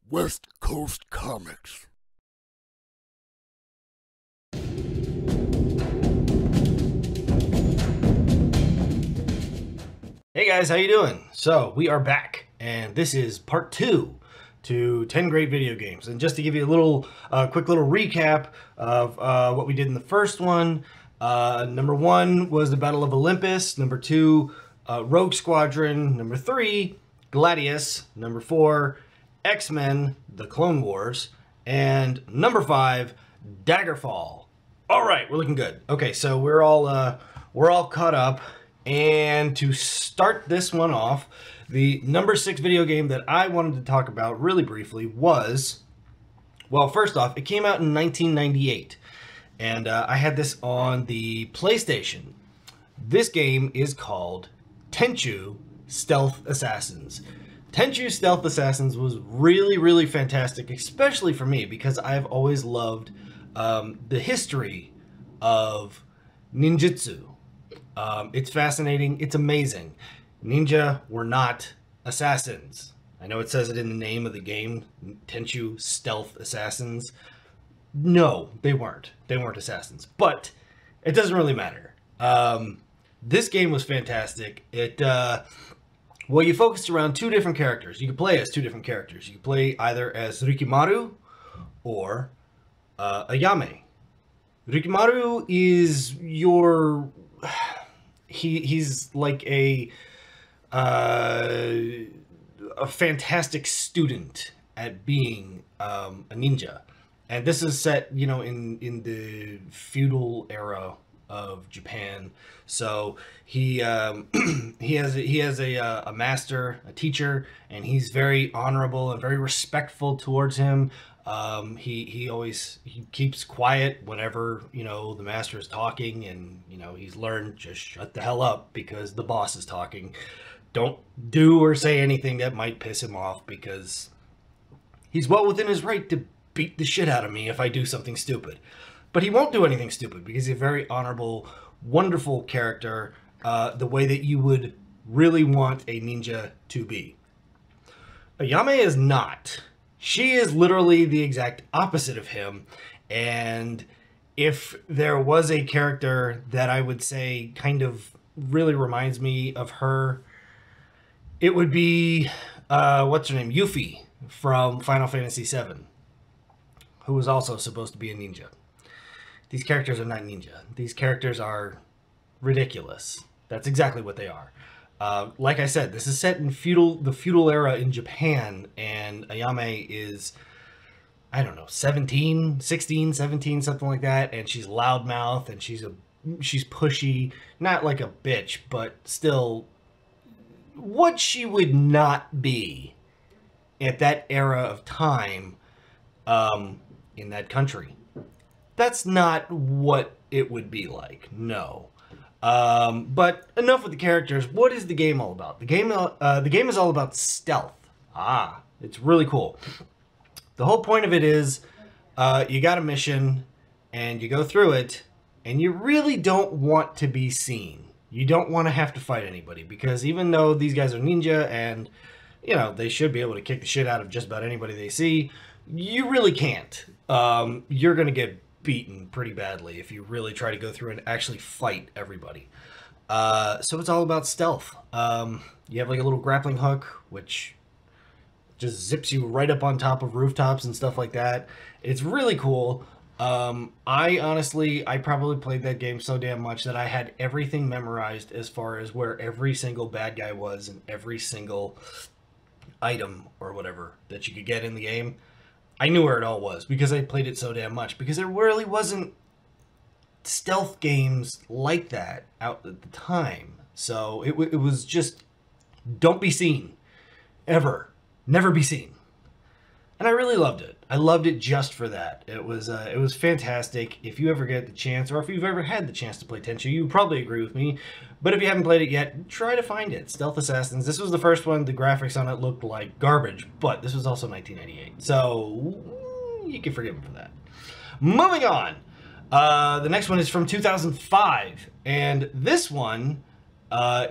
West Coast Comics. Hey guys, how you doing? So we are back, and this is part 2 to 10 great video games. And just to give you a little quick little recap of what we did in the first one, number 1 was the Battle of Olympus, number 2 Rogue Squadron, number 3 Gladius, number 4 X-Men The Clone Wars, and number 5 Daggerfall. All right, we're looking good. Okay, so we're all caught up. And to start this one off, the number 6 video game that I wanted to talk about really briefly was, well, first off, it came out in 1998, and I had this on the PlayStation. This game is called Tenchu Stealth Assassins. Tenchu Stealth Assassins was really, really fantastic, especially for me, because I've always loved the history of ninjutsu. It's fascinating. It's amazing. Ninja were not assassins. I know it says it in the name of the game, Tenchu Stealth Assassins. No, they weren't. They weren't assassins. But it doesn't really matter. This game was fantastic. Well, you focused around 2 different characters. You could play as 2 different characters. You could play either as Rikimaru or Ayame. Rikimaru is your... He's like a fantastic student at being a ninja, and this is set, you know, in the feudal era of Japan. So he has a master, a teacher, and he's very honorable and very respectful towards him. He keeps quiet whenever, you know, the master is talking, and, you know, he's learned just shut the hell up because the boss is talking. Don't do or say anything that might piss him off, because he's well within his right to beat the shit out of me if I do something stupid. But he won't do anything stupid because he's a very honorable, wonderful character, the way that you would really want a ninja to be. Ayame is not. She is literally the exact opposite of him, and if there was a character that I would say kind of really reminds me of her, it would be, what's her name? Yuffie from Final Fantasy VII, who was also supposed to be a ninja. These characters are not ninja. These characters are ridiculous. That's exactly what they are. Like I said, this is set in the feudal era in Japan, and Ayame is, I don't know, 16, 17, something like that, and she's loudmouth, and she's pushy, not like a bitch, but still what she would not be at that era of time in that country. That's not what it would be like, no. But enough with the characters. What is the game all about? The game is all about stealth. It's really cool. The whole point of it is, you got a mission, and you go through it, and you really don't want to be seen. You don't want to have to fight anybody, because even though these guys are ninja, and, you know, they should be able to kick the shit out of just about anybody they see, you really can't. You're gonna get beaten pretty badly if you really try to go through and actually fight everybody. So it's all about stealth. You have like a little grappling hook, which just zips you right up on top of rooftops and stuff like that. It's really cool. I probably played that game so damn much that I had everything memorized as far as where every single bad guy was and every single item or whatever that you could get in the game. I knew where it all was because I played it so damn much, because there really wasn't stealth games like that out at the time. So it was just, don't be seen. Ever. Never be seen. And I really loved it. I loved it just for that. It was fantastic. If you ever get the chance, or if you've ever had the chance to play Tenchu, you probably agree with me. But if you haven't played it yet, try to find it. Stealth Assassins. This was the first one. The graphics on it looked like garbage, but this was also 1998. So you can forgive me for that. Moving on. The next one is from 2005. And this one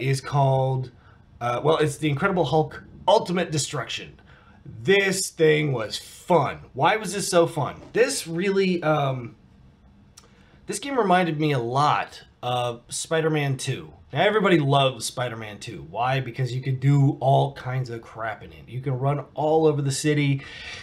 is called, well, it's The Incredible Hulk Ultimate Destruction. This thing was fun. Why was this so fun? This really, this game reminded me a lot of Spider-Man 2. Now, everybody loves Spider-Man 2. Why? Because you could do all kinds of crap in it. You can run all over the city.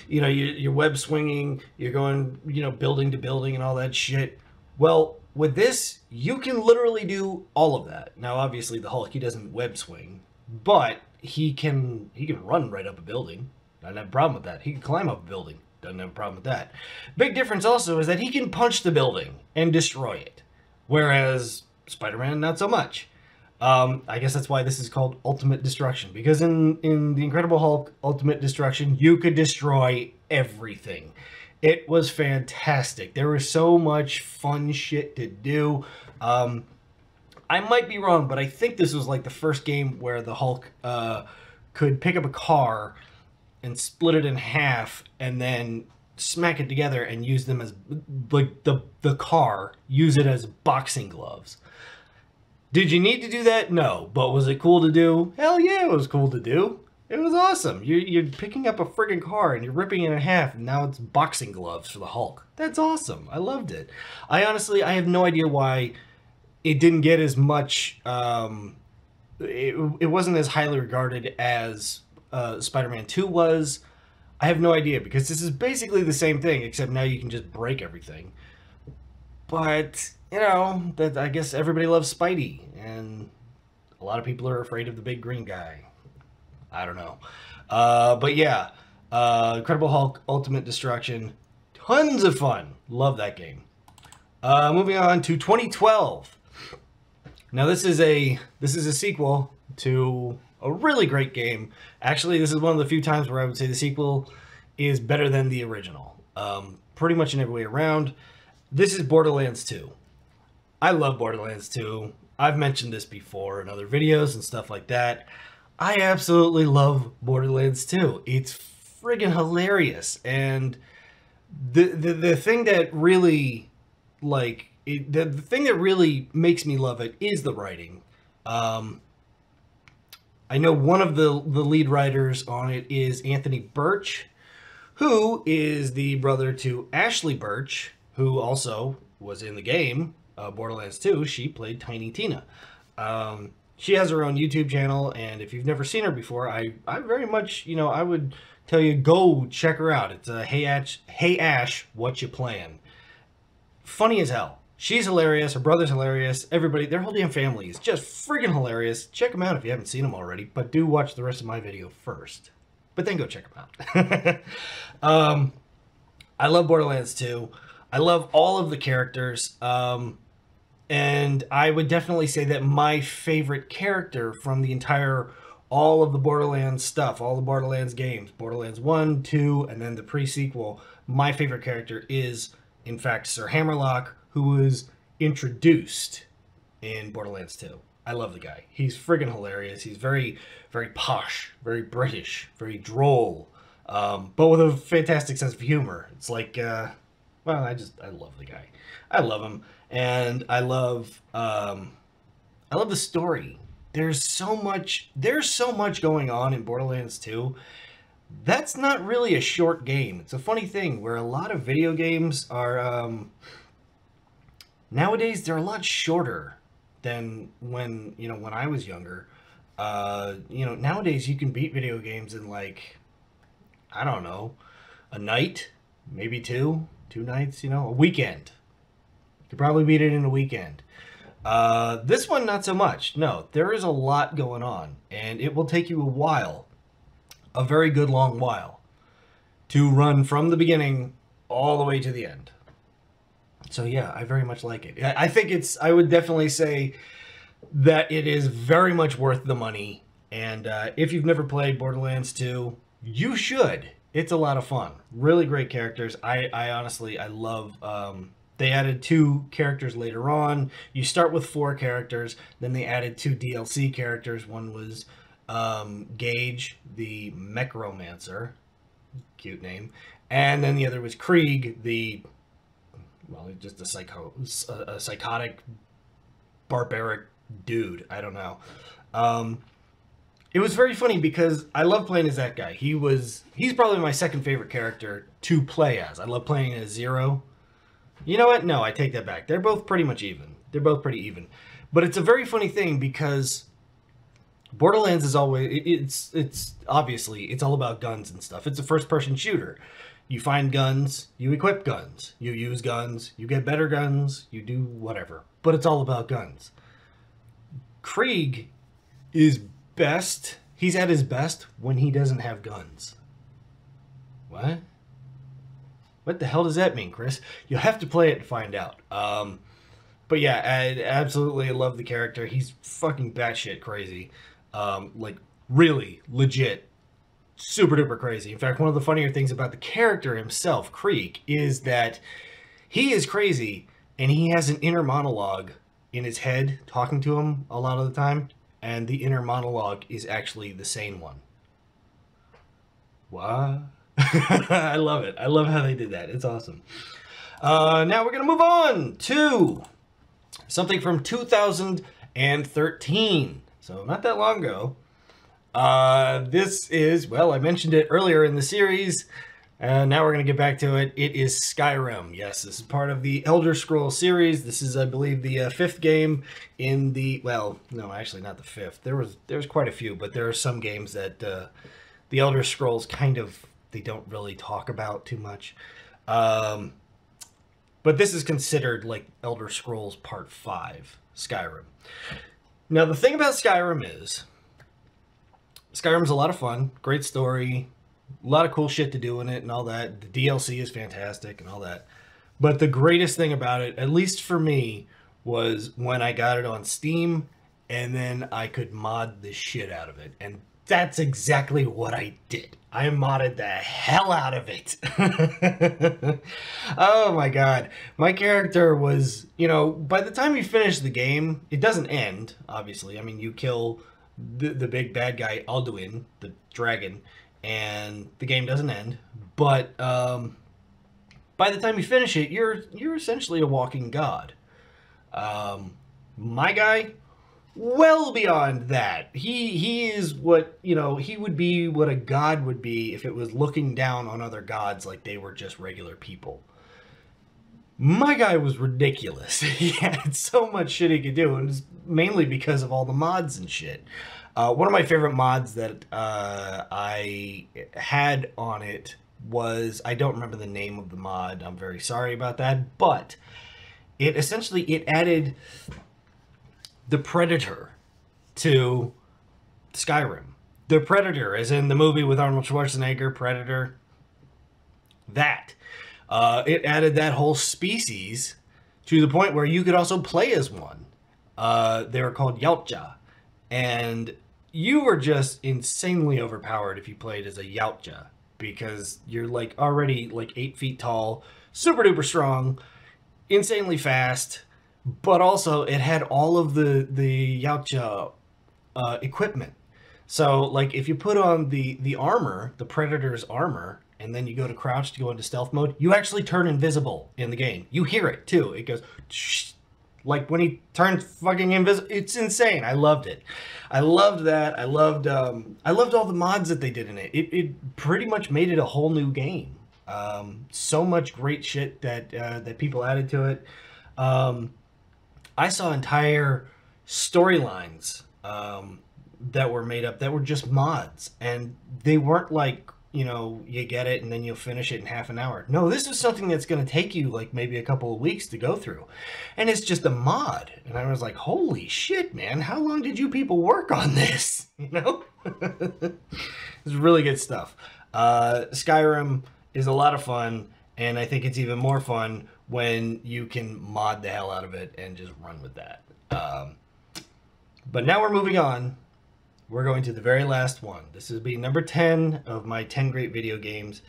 You know, you're web swinging. You're going, you know, building to building and all that shit. Well, with this, you can literally do all of that. Now, obviously, the Hulk, he doesn't web swing, but he can run right up a building. Doesn't have a problem with that. He can climb up a building. Doesn't have a problem with that. Big difference also is that he can punch the building and destroy it. Whereas Spider-Man, not so much. I guess that's why this is called Ultimate Destruction. Because in The Incredible Hulk Ultimate Destruction, you could destroy everything. It was fantastic. There was so much fun shit to do. I might be wrong, but I think this was like the first game where the Hulk could pick up a car and split it in half and then smack it together and use them as, like, the car, use it as boxing gloves. Did you need to do that? No. But was it cool to do? Hell yeah, it was cool to do. It was awesome. You're picking up a friggin' car and you're ripping it in half, and now it's boxing gloves for the Hulk. That's awesome. I loved it. I have no idea why it didn't get as much, it wasn't as highly regarded as Spider-Man 2 was. I have no idea, because this is basically the same thing, except now you can just break everything. But, you know, I guess everybody loves Spidey, and a lot of people are afraid of the big green guy. I don't know. But yeah, Incredible Hulk Ultimate Destruction, tons of fun. Love that game. Moving on to 2012. Now this is a sequel to a really great game. Actually, this is one of the few times where I would say the sequel is better than the original. Pretty much in every way around. This is Borderlands 2. I love Borderlands 2. I've mentioned this before in other videos and stuff like that. I absolutely love Borderlands 2. It's friggin' hilarious. And the thing that really, like, the thing that really makes me love it is the writing. I know one of the lead writers on it is Anthony Birch, who is the brother to Ashley Birch, who also was in the game, Borderlands 2. She played Tiny Tina. She has her own YouTube channel, and if you've never seen her before, I very much, you know, I would tell you, go check her out. It's Hey Ash, What You Plan? Funny as hell. She's hilarious. Her brother's hilarious. Everybody, their whole damn family is just friggin' hilarious. Check them out if you haven't seen them already, but do watch the rest of my video first. But then go check them out. I love Borderlands 2. I love all of the characters. And I would definitely say that my favorite character from the all of the Borderlands stuff, all the Borderlands games, Borderlands 1, 2, and then the pre-sequel, my favorite character is, in fact, Sir Hammerlock, who was introduced in Borderlands 2. I love the guy. He's friggin' hilarious. He's very, very posh, very British, very droll, but with a fantastic sense of humor. It's like, well, I love the guy. I love him, and I love the story. There's so much going on in Borderlands 2. That's not really a short game. It's a funny thing where a lot of video games are, nowadays they're a lot shorter than when I was younger. Nowadays you can beat video games in, like, I don't know, a night, maybe two nights, a weekend. You could probably beat it in a weekend. This one, not so much. No, there is a lot going on, and it will take you a while, a very good long while, to run from the beginning all the way to the end. So yeah, I very much like it. I would definitely say that it is very much worth the money, and if you've never played Borderlands 2, you should. It's a lot of fun. Really great characters. I honestly love... They added 2 characters later on. You start with 4 characters, then they added 2 DLC characters. One was Gage, the Mechromancer. Cute name. And then the other was Krieg, just a psychotic, barbaric dude. I don't know. it was very funny because I love playing as that guy. He's probably my second favorite character to play as. I love playing as Zero. You know what? No, I take that back. They're both pretty much even. They're both pretty even. But it's a very funny thing because Borderlands is always, it's obviously, it's all about guns and stuff. It's a first-person shooter. You find guns, you equip guns, you use guns, you get better guns, you do whatever. But it's all about guns. Krieg is best, he's at his best when he doesn't have guns. What? What the hell does that mean, Chris? You'll have to play it to find out. But yeah, I absolutely love the character. He's fucking batshit crazy. Like, really, legit, super duper crazy. In fact, one of the funnier things about the character himself, Krieg, is that he is crazy, and he has an inner monologue in his head talking to him a lot of the time, and the inner monologue is actually the sane one. What? I love it. I love how they did that. It's awesome. Now we're going to move on to something from 2013. So not that long ago. This is, well, I mentioned it earlier in the series. Now we're going to get back to it. It is Skyrim. Yes, this is part of the Elder Scrolls series. This is, I believe, the fifth game in the, well, no, actually not the fifth. There's quite a few, but there are some games that the Elder Scrolls kind of, they don't really talk about too much. But this is considered like Elder Scrolls Part 5, Skyrim. Now, the thing about Skyrim is, Skyrim's a lot of fun, great story, a lot of cool shit to do in it and all that. The DLC is fantastic and all that. But the greatest thing about it, at least for me, was when I got it on Steam and then I could mod the shit out of it. And that's exactly what I did. I modded the hell out of it. Oh my god. My character was, you know, by the time you finish the game, it doesn't end, obviously. I mean, you kill the big bad guy, Alduin, the dragon, and the game doesn't end. But by the time you finish it, you're essentially a walking god. My guy, well beyond that. He is what, you know, he would be what a god would be if it was looking down on other gods like they were just regular people. My guy was ridiculous. He had so much shit he could do, and it's mainly because of all the mods and shit. One of my favorite mods that I had on it was, I don't remember the name of the mod, I'm very sorry about that, but it essentially, it added the Predator to Skyrim. The Predator, as in the movie with Arnold Schwarzenegger, Predator. That. It added that whole species to the point where you could also play as one. They were called Yautja. And you were just insanely overpowered if you played as a Yautja. Because you're like already like 8 feet tall, super duper strong, insanely fast. But also, it had all of the Yautja equipment. So, like, if you put on the armor, the Predator's armor, and then you go to crouch to go into stealth mode, you actually turn invisible in the game. You hear it, too. It goes, shh, like, when he turns fucking invisible. It's insane. I loved it. I loved that. I loved all the mods that they did in it. It pretty much made it a whole new game. So much great shit that people added to it. I saw entire storylines that were made up that were just mods, and they weren't like, you know, you get it and then you'll finish it in half an hour. No, this is something that's going to take you like maybe a couple of weeks to go through, and it's just a mod. And I was like, holy shit, man, how long did you people work on this? You know? It's really good stuff. Skyrim is a lot of fun, and I think it's even more fun when you can mod the hell out of it and just run with that. But now we're moving on. We're going to the very last one. This is being number 10 of my 10 great video games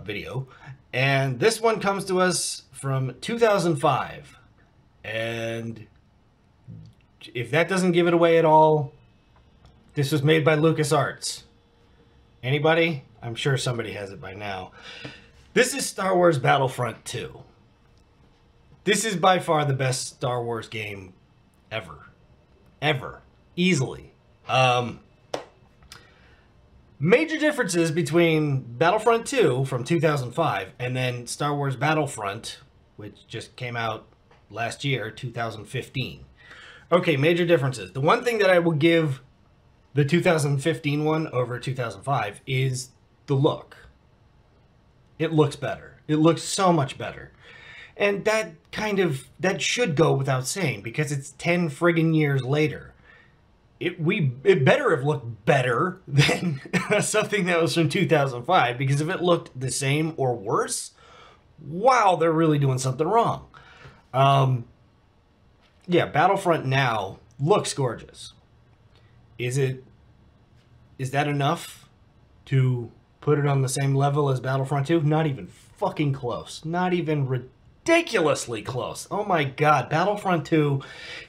video. And this one comes to us from 2005. And if that doesn't give it away at all, this was made by LucasArts. Anybody? I'm sure somebody has it by now. This is Star Wars Battlefront 2. This is by far the best Star Wars game ever. Ever. Easily. Major differences between Battlefront 2 from 2005 and then Star Wars Battlefront, which just came out last year, 2015. Okay, major differences. The one thing that I will give the 2015 one over 2005 is the look. It looks better. It looks so much better. And that should go without saying because it's 10 friggin' years later. It better have looked better than something that was from 2005, because if it looked the same or worse, wow, they're really doing something wrong. Yeah, Battlefront now looks gorgeous. Is that enough to put it on the same level as Battlefront 2? Not even fucking close. Not even ridiculously close. Oh my god, Battlefront 2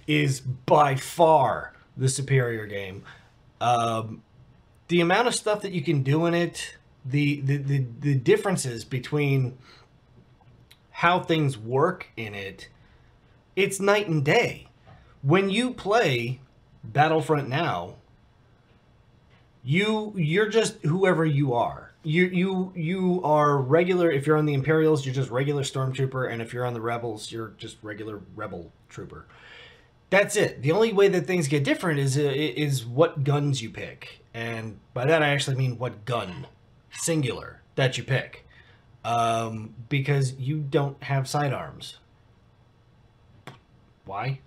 is by far the superior game. The amount of stuff that you can do in it, the differences between how things work in it, it's night and day. When you play Battlefront now, you're just whoever you are. You are regular. If you're on the Imperials, you're just regular Stormtrooper, and if you're on the Rebels, you're just regular Rebel Trooper. That's it. The only way that things get different is what guns you pick. And by that I actually mean what gun, singular, that you pick. Because you don't have sidearms. Why?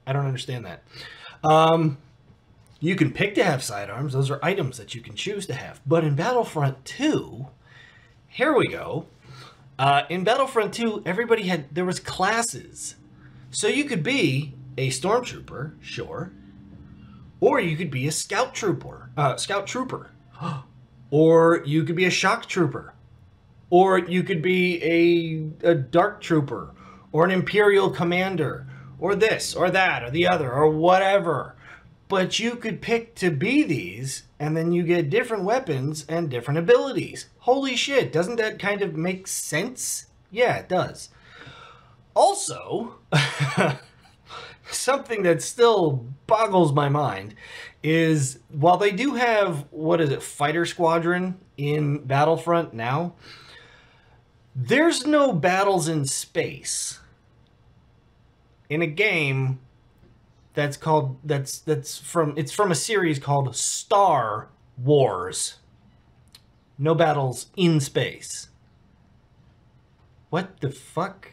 I don't understand that. You can pick to have sidearms. Those are items that you can choose to have. But in Battlefront 2, here we go. In Battlefront 2, there was classes. So you could be a stormtrooper, sure, or you could be a scout trooper, or you could be a shock trooper, or you could be a dark trooper, or an imperial commander, or this, or that, or the other, or whatever. But you could pick to be these, and then you get different weapons and different abilities. Holy shit, doesn't that kind of make sense? Yeah, it does. Also, something that still boggles my mind is, while they do have, Fighter Squadron in Battlefront now, there's no battles in space. In a game that's from a series called Star Wars. No battles in space. What the fuck?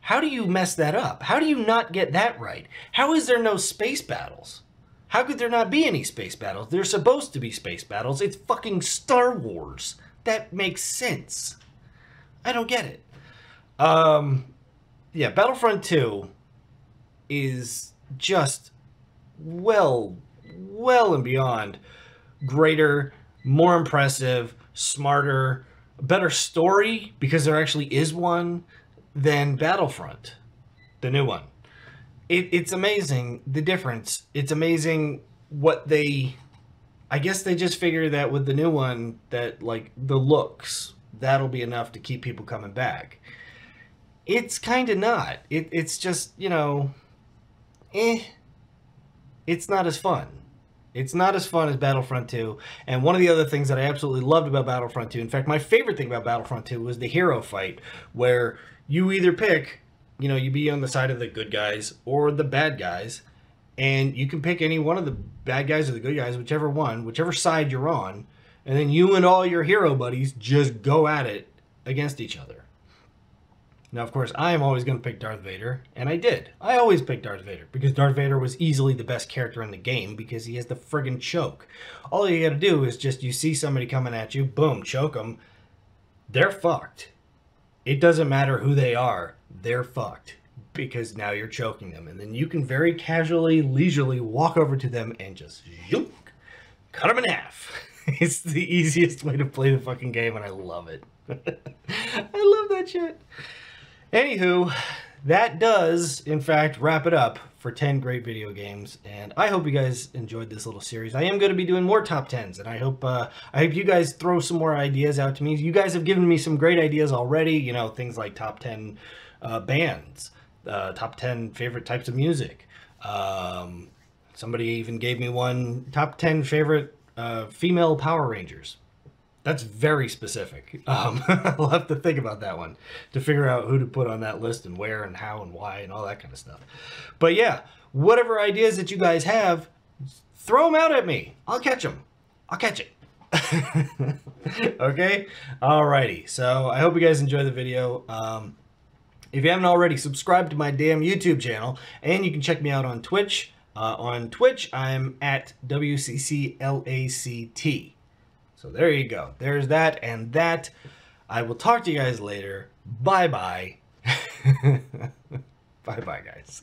How do you mess that up? How do you not get that right? How is there no space battles? How could there not be any space battles? There's supposed to be space battles. It's fucking Star Wars. That makes sense. I don't get it. Yeah, Battlefront 2 is just well and beyond greater, more impressive, smarter, better story, because there actually is one, than Battlefront, the new one. It's amazing, the difference. It's amazing what I guess they just figure that with the new one, that, like, the looks, that'll be enough to keep people coming back. It's kind of not. It's just, it's not as fun. It's not as fun as Battlefront 2. And one of the other things that I absolutely loved about Battlefront 2, in fact, my favorite thing about Battlefront 2 was the hero fight, where you either pick, you be on the side of the good guys or the bad guys, and you can pick any one of the bad guys or the good guys, whichever one, whichever side you're on, and then you and all your hero buddies just go at it against each other. Now, of course, I am always going to pick Darth Vader, and I did. I always picked Darth Vader, because Darth Vader was easily the best character in the game, because he has the friggin' choke. All you gotta do is just, you see somebody coming at you, boom, choke them. They're fucked. It doesn't matter who they are, they're fucked, because now you're choking them. And then you can very casually, leisurely walk over to them and just zoop, cut them in half. It's the easiest way to play the fucking game, and I love it. I love that shit. Anywho, that does, in fact, wrap it up for 10 great video games, and I hope you guys enjoyed this little series. I am going to be doing more top 10s, and I hope you guys throw some more ideas out to me. You guys have given me some great ideas already, things like top 10 bands, top 10 favorite types of music. Somebody even gave me one, top 10 favorite female Power Rangers. That's very specific. I'll have to think about that one to figure out who to put on that list and where and how and why and all that kind of stuff. But yeah, whatever ideas that you guys have, throw them out at me. I'll catch them. I'll catch it. Okay? Alrighty. So I hope you guys enjoy the video. If you haven't already, subscribe to my damn YouTube channel, and you can check me out on Twitch. On Twitch, I'm at WCCLACT. So there you go. There's that and that. I will talk to you guys later. Bye-bye. Bye-bye, guys.